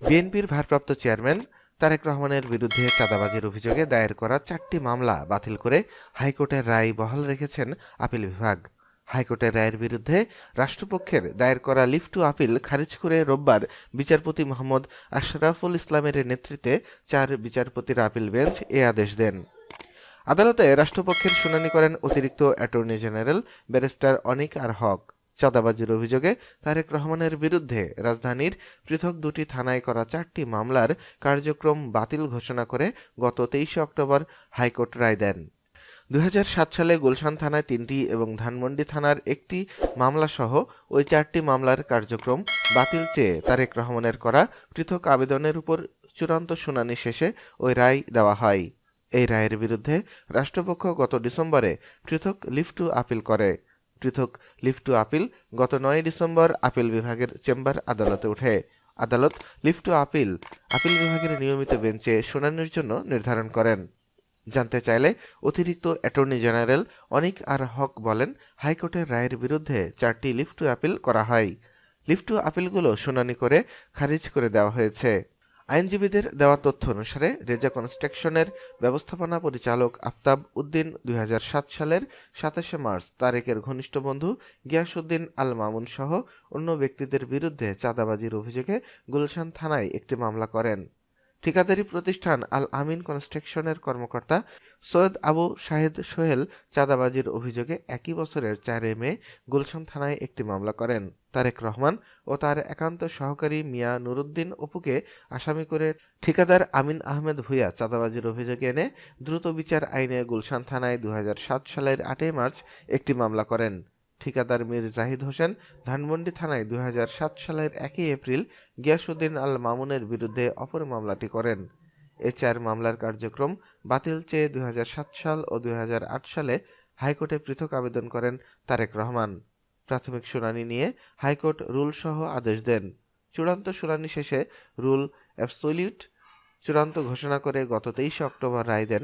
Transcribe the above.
বিএনপির ভারপ্রাপ্ত চেয়ারম্যান তারেক রহমানের বিরুদ্ধে চাঁদাবাজির অভিযোগে দায়ের করা 4টি মামলা বাতিল করে হাইকোর্টের রায় বহাল রেখেছেন আপিল বিভাগ। হাইকোর্টের রায়ের বিরুদ্ধে রাষ্ট্রপক্ষের দায়ের করা লিভ টু আপিল খারিজ করে রোববার বিচারপতি মোহাম্মদ আশরাফুল ইসলামের নেতৃত্বে 4 বিচারপতির আপিল বেঞ্চ এ আদেশ দেন। আদালতে রাষ্ট্রপক্ষের শুনানি করেন অতিরিক্ত অ্যাটর্নি জেনারেল ব্যারিস্টার অনিক আর হক। চাঁদাবাজির অভিযোগে তারেক রহমানের বিরুদ্ধে রাজধানীর পৃথক 2টি থানায় করা 4টি মামলার কার্যক্রম বাতিল ঘোষণা করে গত 23 অক্টোবর হাইকোর্ট রায় দেন। 2007 সালে গুলশান থানায় 3টি এবং ধানমন্ডি থানার 1টি মামলাসহ ওই 4টি মামলার কার্যক্রম বাতিল চেয়ে তারেক রহমানের করা পৃথক আবেদনের উপর চূড়ান্ত শুনানি শেষে ওই রায় দেওয়া হয়। এই রায়ের বিরুদ্ধে রাষ্ট্রপক্ষ গত ডিসেম্বরে পৃথক লিভ টু আপিল করে। পৃথক লিভ টু আপিল গত 9 ডিসেম্বর আপিল বিভাগের চেম্বার আদালতে ওঠে। আদালত লিভ টু আপিল বিভাগের নিয়মিত বেঞ্চে শুনানির জন্য নির্ধারণ করেন। জানতে চাইলে অতিরিক্ত অ্যাটর্নি জেনারেল অনিক আর হক বলেন, হাইকোর্টের রায়ের বিরুদ্ধে 4টি লিভ টু আপিল করা হয়। লিভ টু আপিলগুলো শুনানি করে খারিজ করে দেওয়া হয়েছে। আইনজীবীদের দেওয়া তথ্য অনুসারে রেজা কনস্ট্রাকশনের ব্যবস্থাপনা পরিচালক আফতাব উদ্দিন 2007 সালের 27 মার্চ তারেকের ঘনিষ্ঠ বন্ধু গিয়াসউদ্দিন আল মামুন সহ অন্য ব্যক্তিদের বিরুদ্ধে চাঁদাবাজির অভিযোগে গুলশান থানায় একটি মামলা করেন। ঠিকাদারি প্রতিষ্ঠান আল আমিন কনস্ট্রাকশনের কর্মকর্তা সৈয়দ আবু শাহেদ সোহেল চাঁদাবাজির অভিযোগে একই বছরের 4 মে গুলশান থানায় একটি মামলা করেন। তারেক রহমান ও তার একান্ত সহকারী মিয়া নুরুদ্দিন অপুকে আসামি করে ঠিকাদার আমিন আহমেদ ভূঁইয়া চাঁদাবাজির অভিযোগে এনে দ্রুত বিচার আইনে গুলশান থানায় 2007 সালের 8 মার্চ একটি মামলা করেন। ঠিকাদার মীর জাহিদ হোসেন ধানমন্ডি থানায় 2007 সালের 1 এপ্রিল গিয়াসউদ্দিন আল মামুনের বিরুদ্ধে অপর মামলাটি করেন। এ 4 মামলার কার্যক্রম বাতিল চেয়ে 2007 সাল ও 2008 সালে হাইকোর্টে পৃথক আবেদন করেন তারেক রহমান। প্রাথমিক শুনানি নিয়ে হাইকোর্ট রুল সহ আদেশ দেন। চূড়ান্ত শুনানি শেষে রুল অ্যাবসোলিউট চূড়ান্ত ঘোষণা করে গত 23 অক্টোবর রায় দেন